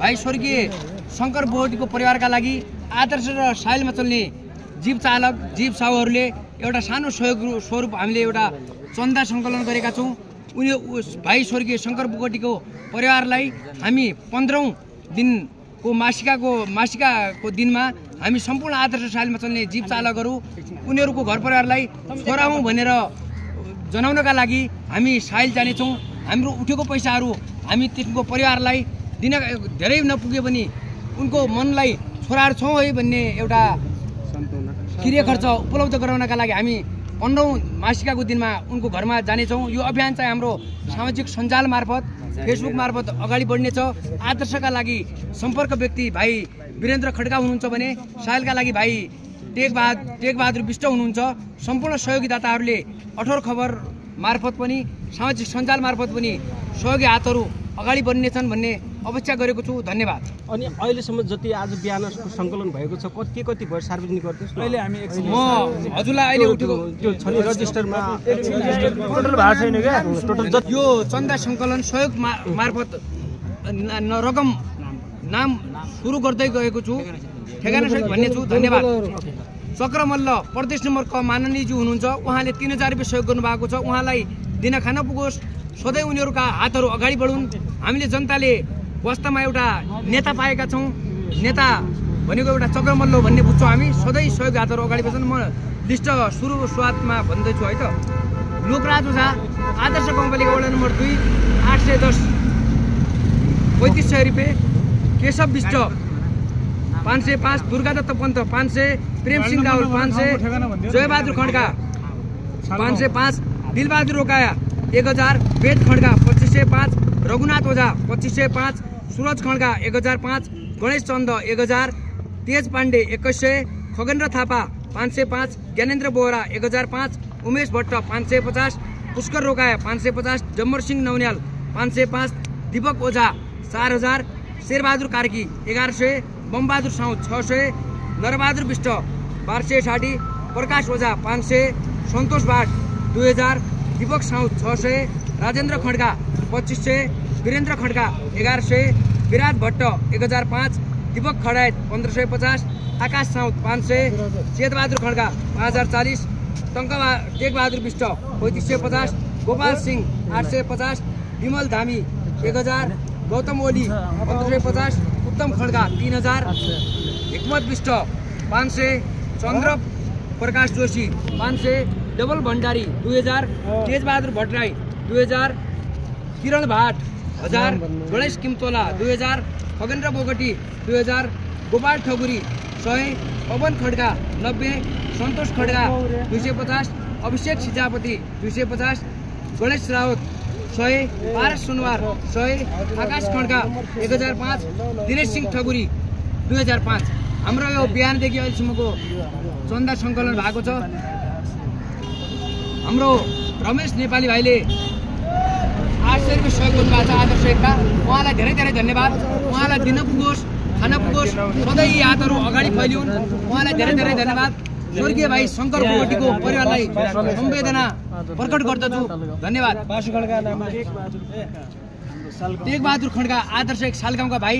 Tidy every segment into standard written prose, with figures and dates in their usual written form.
भाइ स्वर्गीय शङ्कर बोगटीको परिवारका लागि आदर्श र साइलमा चल्ने जीप चालक जीप साहुहरूले एउटा सानो सहयोग स्वरूप हामीले एउटा चन्दा सङ्कलन गरेका छौँ। उनी भाइ स्वर्गीय शङ्कर बोगटीको परिवारलाई हामी 15औं दिनको मासिकाको दिनमा हामी सम्पूर्ण आदर्श साइलमा चल्ने जीप चालकहरू उनीहरूको घर परिवारलाई छोरा हौँ भनेर जनाउनका लागि हामी साइल जानेछौँ। हाम्रो उठेको पैसाहरू हामी त्यसको परिवारलाई दिन धेरै नपुगे पनि उनको मनलाई छोराहरू छौँ है भन्ने एउटा किरिय खर्च उपलब्ध गराउनका लागि हामी 15औं मासिकाको दिनमा उनको घरमा जानेछौँ। यो अभियान चाहिँ हाम्रो सामाजिक सञ्जाल मार्फत फेसबुक मार्फत अगाडि बढ्नेछ। आदर्शका लागि सम्पर्क व्यक्ति भाइ वीरेन्द्र खड्का हुनुहुन्छ भने साइलका लागि भाइ टेकबहादुर विष्ट हुनुहुन्छ। सम्पूर्ण सहयोगीदाताहरूले 18 खबर मार्फत पनि सामाजिक सञ्जाल मार्फत पनि सहयोगी हातहरू अगाडि बढ्नेछन् भन्ने अपेक्षा गरेको छु। धन्यवाद। अनि अहिलेसम्म जति आज बिहान सङ्कलन भएको छ कति भयो सार्वजनिक गर्नुहोस्। अहिले हामी म हजुरलाई अहिले उठेको त्यो छ नि रजिस्टरमा टोटल भएको छैन क्या टोटल जति यो चन्दा सङ्कलन सहयोग मार्फत रकम नाम सुरु गर्दै गएको छु। ठेगाना सहित भन्ने छु। धन्यवाद। चक्र मल्ल प्रदेश नम्बर क माननीयज्यू हुनुहुन्छ। उहाँले 3000 रुपियाँ सहयोग गर्नुभएको छ। उहाँलाई दिन खान पुगोस्, सधैँ उनीहरूका हातहरू अगाडि बढुन्। हामीले जनताले वास्तवमा एउटा नेता पाएका छौँ। नेता भनेको एउटा चक्र मल्ल भन्ने बुझ्छौँ हामी। सधैँ सहयोग हातहरू अगाडि बढ्छन्। म लिस्ट सुरुवातमा भन्दैछु है त। लोकराज ओझा आदर्श गाउँपालिका वडा नम्बर 2 810 3500 रुपियाँ। केशव विष्ट 505, दुर्गादत्त पन्त 500, प्रेम सिंह राहुल 500, जयबहादुर खड्का 505, दिलबहादुर रोकाया 1000, वेद खड्का 2505, रघुनाथ ओझा 2505, सुरज खड्का 1005, गणेश चन्द 1000, तेज पाण्डे 2100, खगेन्द्र थापा 505, ज्ञानेन्द्र बोहरा 1005, उमेश भट्ट 550, पुष्कर रोकाया 550, जम्मर सिंह नौन्याल 505, दीपक ओझा 4000, शेरबहादुर कार्की 1100, बमबहादुर साउद 600, नरबहादुर विष्ट 1260, प्रकाश ओझा 500, सन्तोष भाट 2000, दीपक साउद 600, राजेन्द्र खड्का 2500, वीरेन्द्र खड्का 1100, विराट भट्ट 1005, दीपक खडायत 1550, आकाश साउद 500, चेतबहादुर खड्का 5040, टेकबहादुर विष्ट 3550, गोपाल सिंह 850, विमल धामी 1000, गौतम ओली 1550, उत्तम खड्का 3000, हिक्मत विष्ट 500, चन्द्र प्रकाश जोशी 500, डबल भण्डारी 2000, तेजबहादुर भट्टराई 2000, किरण भाट 1000, गणेश किमतोला 2000, खगेन्द्र बोगटी 2000, गोपाल ठगुरी 100, पवन खड्का 90, सन्तोष खड्का 250, अभिषेक सिजापति 250, गणेश राउत 100, पारस सुनवार 100, आकाश खड्का 1005, दिनेश सिंह ठगुरी 2005। हाम्रो यो बिहानदेखि अहिलेसम्मको चन्दा सङ्कलन भएको छ। हाम्रो रमेश नेपाली भाइले 800 रुपियाँ सहयोग गर्नुभएको छ आदर्श एकका। उहाँलाई धेरै धेरै धन्यवाद। उहाँलाई दिन पुगोस्, खान पुगोस्, सधैँ यी हातहरू अगाडि फैलिउन्। उहाँलाई धेरै धेरै धन्यवाद। स्वर्गीय भाइ शङ्कर बोगटीको परिवारलाई संवेदना प्रकट गर्दछु। धन्यवाद। टेकबहादुर खड्का आदर्श एक सालगाउँका भाइ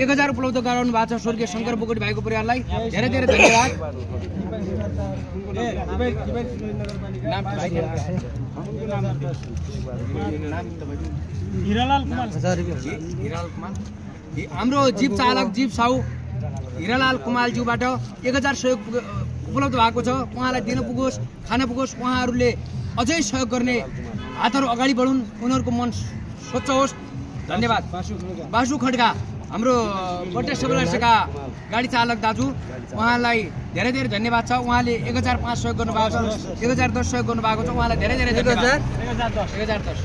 1000 उपलब्ध गराउनु भएको छ स्वर्गीय शङ्कर बोगटी भाइको परिवारलाई। धेरै धेरै धन्यवाद। हिरालाल कुमार हाम्रो जीप चालक जीप साहु हिरालाल कुमारज्यूबाट 1000 सहयोग उपलब्ध भएको छ। उहाँलाई दिन पुगोस्, खान पुगोस्। उहाँहरूले अझै सहयोग गर्ने हातहरू अगाडि बढुन्, उनीहरूको मन स्वच्छ होस्। धन्यवाद। बासु खड्का हाम्रो बट्टे सबलासका गाडी चालक दाजु, उहाँलाई धेरै धेरै धन्यवाद छ। उहाँले 1005 सहयोग गर्नुभएको छ, 1010 सहयोग गर्नुभएको छ। उहाँलाई धेरै धेरै धन्यवाद। 1010